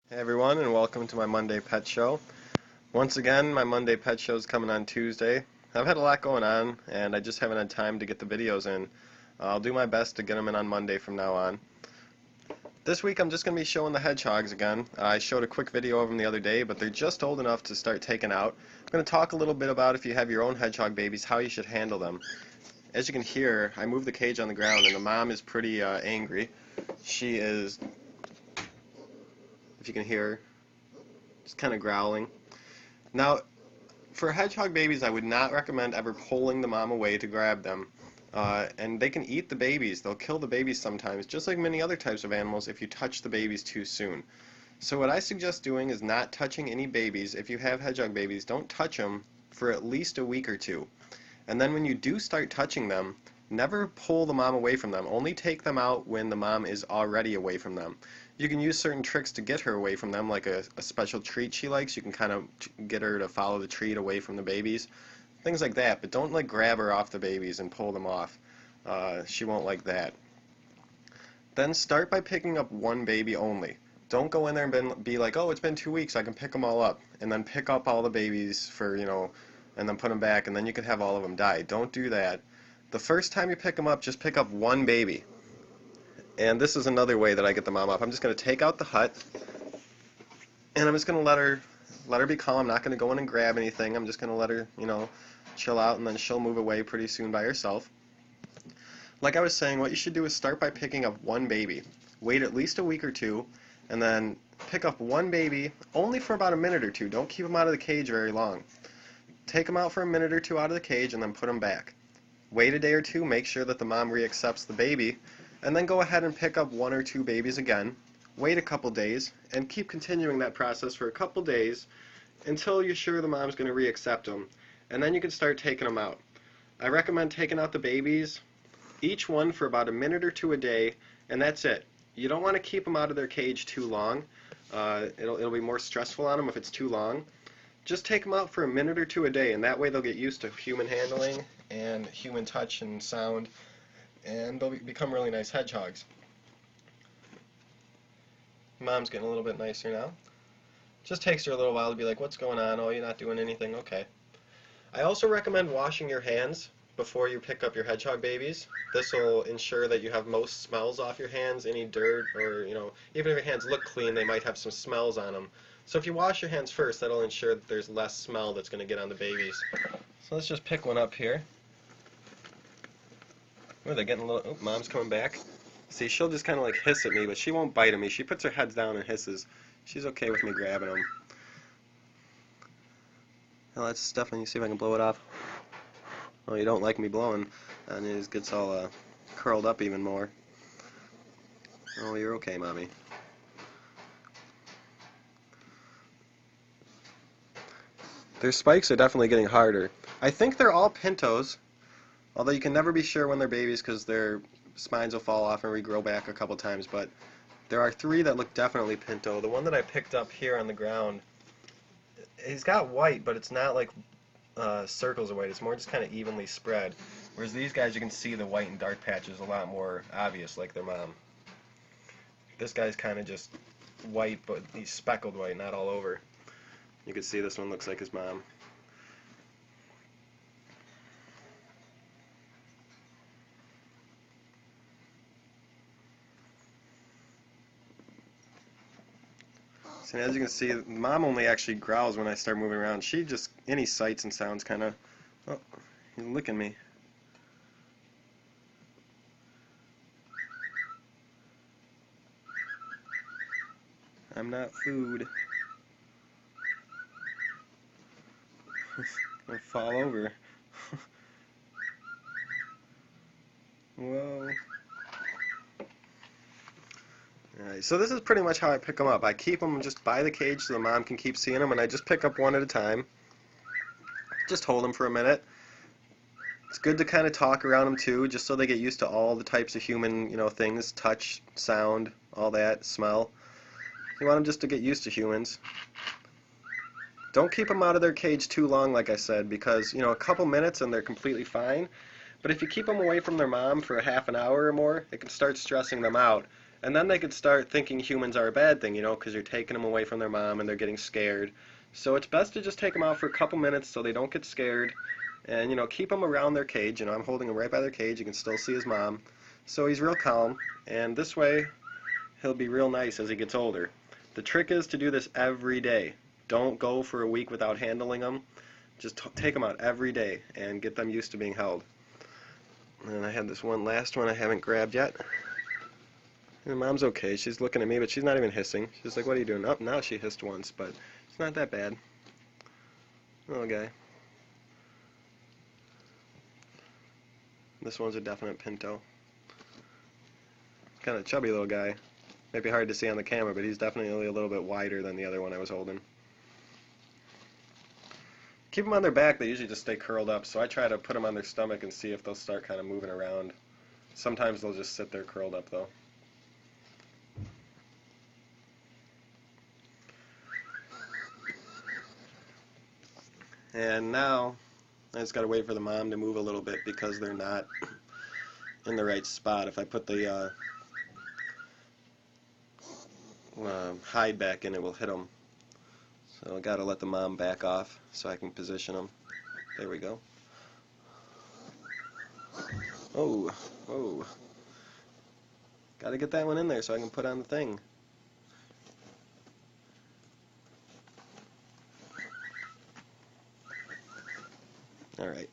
Hey everyone, and welcome to my Monday Pet Show. Once again, my Monday Pet Show is coming on Tuesday. I've had a lot going on, and I just haven't had time to get the videos in. I'll do my best to get them in on Monday from now on. This week I'm just going to be showing the hedgehogs again. I showed a quick video of them the other day, but they're just old enough to start taking out. I'm going to talk a little bit about, if you have your own hedgehog babies, how you should handle them. As you can hear, I moved the cage on the ground, and the mom is pretty angry. She is, if you can hear, just kind of growling. Now, for hedgehog babies, I would not recommend ever pulling the mom away to grab them. And they can eat the babies. They'll kill the babies sometimes, just like many other types of animals, if you touch the babies too soon. So what I suggest doing is not touching any babies. If you have hedgehog babies, don't touch them for at least a week or two. And then when you do start touching them, never pull the mom away from them. Only take them out when the mom is already away from them. You can use certain tricks to get her away from them, like a special treat she likes. You can kind of get her to follow the treat away from the babies. Things like that, but don't like grab her off the babies and pull them off. She won't like that. Then start by picking up one baby only. Don't go in there and be like, oh, it's been 2 weeks, I can pick them all up. And then pick up all the babies for, and then put them back, and then you can have all of them die. Don't do that. The first time you pick them up, just pick up one baby. And this is another way that I get the mom off. I'm just going to take out the hut, and I'm just going to let her be calm. I'm not going to go in and grab anything. I'm just going to let her, chill out, and then she'll move away pretty soon by herself. Like I was saying, what you should do is start by picking up one baby. Wait at least a week or two, and then pick up one baby only for about a minute or two. Don't keep them out of the cage very long. Take them out for a minute or two out of the cage, and then put them back. Wait a day or two, make sure that the mom reaccepts the baby, and then go ahead and pick up one or two babies again. Wait a couple days, and keep continuing that process for a couple days until you're sure the mom's going to reaccept them, and then you can start taking them out. I recommend taking out the babies, each one for about a minute or two a day, and that's it. You don't want to keep them out of their cage too long. It'll be more stressful on them if it's too long. Just take them out for a minute or two a day, and that way they'll get used to human handling and human touch and sound, and they'll become really nice hedgehogs. Mom's getting a little bit nicer now. Just takes her a little while to be like, what's going on? Oh, you're not doing anything? Okay. I also recommend washing your hands before you pick up your hedgehog babies. This will ensure that you have most smells off your hands. Any dirt or, even if your hands look clean, they might have some smells on them. So if you wash your hands first, that'll ensure that there's less smell that's going to get on the babies. So let's just pick one up here. Oh, they're getting a little... Oh, mom's coming back. See, she'll just kind of like hiss at me, but she won't bite at me. She puts her heads down and hisses. She's okay with me grabbing them. Now let's definitely see if I can blow it off. Oh, you don't like me blowing, and it just gets all curled up even more. Oh, you're okay, Mommy. Their spikes are definitely getting harder. I think they're all pintos, although you can never be sure when they're babies because their spines will fall off and regrow back a couple times, but there are 3 that look definitely pinto. The one that I picked up here on the ground, he's got white, but it's not like circles of white. It's more just kind of evenly spread. Whereas these guys, you can see the white and dark patches a lot more obvious, like their mom. This guy's kind of just white, but he's speckled white, not all over. You can see this one looks like his mom. So as you can see, mom only actually growls when I start moving around. She just, any sights and sounds kind of, oh, he's licking me. I'm not food. I'll fall over. Whoa. Alright, so this is pretty much how I pick them up. I keep them just by the cage so the mom can keep seeing them, and I just pick up one at a time. Just hold them for a minute. It's good to kind of talk around them too, just so they get used to all the types of human, things, touch, sound, all that, smell. You want them just to get used to humans. Don't keep them out of their cage too long, like I said, because, a couple minutes and they're completely fine. But if you keep them away from their mom for a half an hour or more, it can start stressing them out. And then they could start thinking humans are a bad thing, you know, because you're taking them away from their mom and they're getting scared. So it's best to just take them out for a couple minutes so they don't get scared, and you know, keep them around their cage. You know, I'm holding him right by their cage. You can still see his mom, so he's real calm. And this way, he'll be real nice as he gets older. The trick is to do this every day. Don't go for a week without handling them. Just take them out every day and get them used to being held. And I had this one last one I haven't grabbed yet. And mom's okay. She's looking at me, but she's not even hissing. She's like, "What are you doing?" Oh, now she hissed once, but it's not that bad. Little guy. This one's a definite pinto. Kind of chubby little guy. Might be hard to see on the camera, but he's definitely a little bit wider than the other one I was holding. Keep them on their back. They usually just stay curled up, so I try to put them on their stomach and see if they'll start kind of moving around. Sometimes they'll just sit there curled up, though. And now I just gotta wait for the mom to move a little bit because they're not in the right spot. If I put the hide back in, it will hit them. So I gotta let the mom back off so I can position them. There we go. Oh, oh. Gotta get that one in there so I can put on the thing. Alright.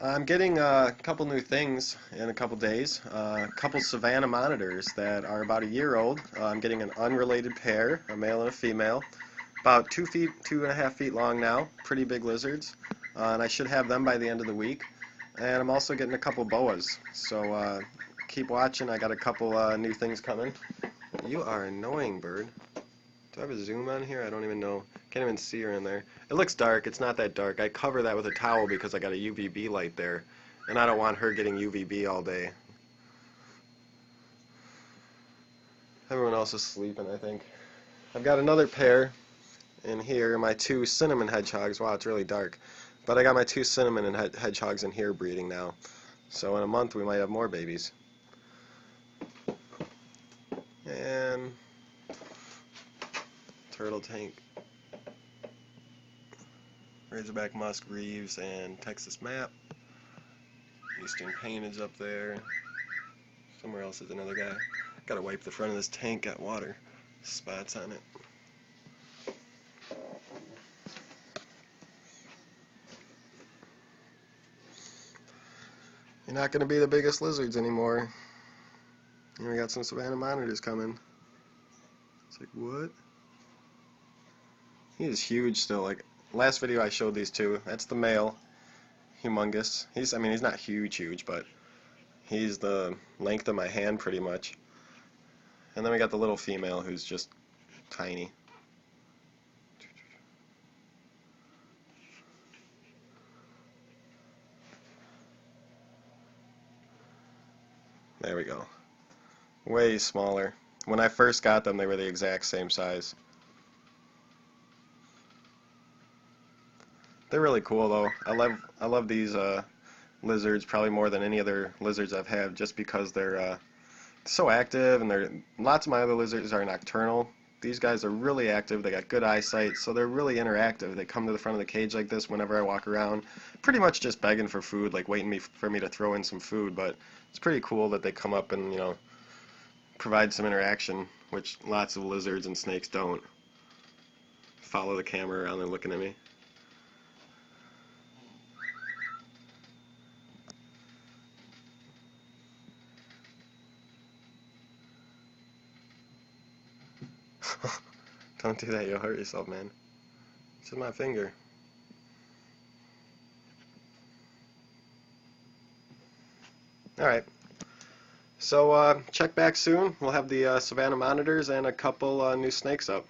I'm getting a couple new things in a couple days. A couple Savannah monitors that are about a year old. I'm getting an unrelated pair, a male and a female. About 2 feet, 2.5 feet long now. Pretty big lizards. And I should have them by the end of the week. And I'm also getting a couple boas. So keep watching. I got a couple new things coming. You are annoying, bird. Do I have a zoom on here? I don't even know. Can't even see her in there. It looks dark. It's not that dark. I cover that with a towel because I got a UVB light there. And I don't want her getting UVB all day. Everyone else is sleeping, I think. I've got another pair in here. My 2 cinnamon hedgehogs. Wow, it's really dark. But I got my 2 cinnamon and hedgehogs in here breeding now. So in a month we might have more babies. And turtle tank, razorback musk, Reeves, and Texas map. Eastern paintage up there. Somewhere else is another guy. Gotta wipe the front of this tank, got water spots on it. You're not gonna be the biggest lizards anymore. And we got some Savannah monitors coming. It's like, what? He is huge still. Like last video I showed these two. That's the male, humongous. I mean he's not huge, but he's the length of my hand pretty much. And then we got the little female who's just tiny. There we go. Way smaller. When I first got them, they were the exact same size. They're really cool though. I love these lizards probably more than any other lizards I've had, just because they're so active, and lots of my other lizards are nocturnal. These guys are really active. They got good eyesight, so they're really interactive. They come to the front of the cage like this whenever I walk around, pretty much just begging for food, like waiting for me to throw in some food. But it's pretty cool that they come up and, you know, provide some interaction, which lots of lizards and snakes don't. Follow the camera around and looking at me. Don't do that, you'll hurt yourself, man. This is my finger. Alright. So check back soon. We'll have the Savannah monitors and a couple new snakes up.